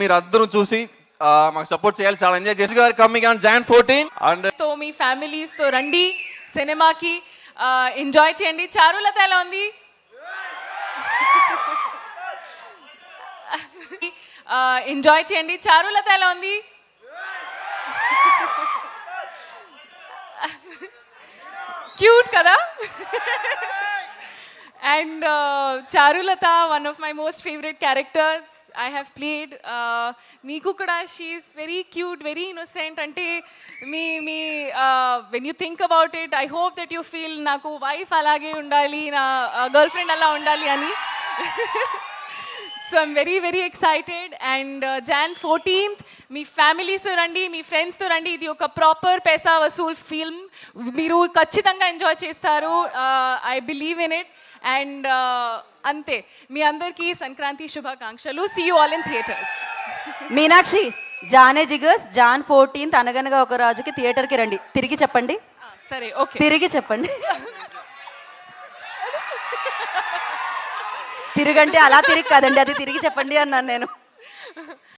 మీరు అందరూ చూసి మాకు సపోర్ట్ చేయాలి, చాలా ఎంజాయ్ చేసి గారు కమింగ్ ఆన్ Jan 14 అండ్ తో మీ ఫ్యామిలీస్ తో రండి సినిమాకి, ఎంజాయ్ చేయండి. చారులత ఎలా ఉంది? ఎంజాయ్ చేయండి. చారులత ఎలా ఉంది? క్యూట్ కదా? And Charulata one of my most favourite characters I have played. Meeku kuda, she is very cute, very innocent. Ante when you think about it, I hope that you feel naku wife alage undali, na girlfriend alla undali ani. So I'm very very excited. And Jan 14th me families తో రండి, మీ friends తో రండి. ఇది ఒక proper పైసా Vasool film, మీరు ఖచ్చితంగా enjoy చేస్తారు. I believe in it. And అంతే, మీ అందరికీ సంక్రాంతి శుభాకాంక్షలు. See you all in theatres. Meenakshi, జానే జిగర్స్ Jan 14th అనగనగా ఒక రాజుకి థియేటర్కి రండి. తిరిగి చెప్పండి. సరే, ఓకే, తిరిగి చెప్పండి. తిరగంటే అలా తిరిగి కాదండి, అది తిరిగి చెప్పండి అన్నాను నేను.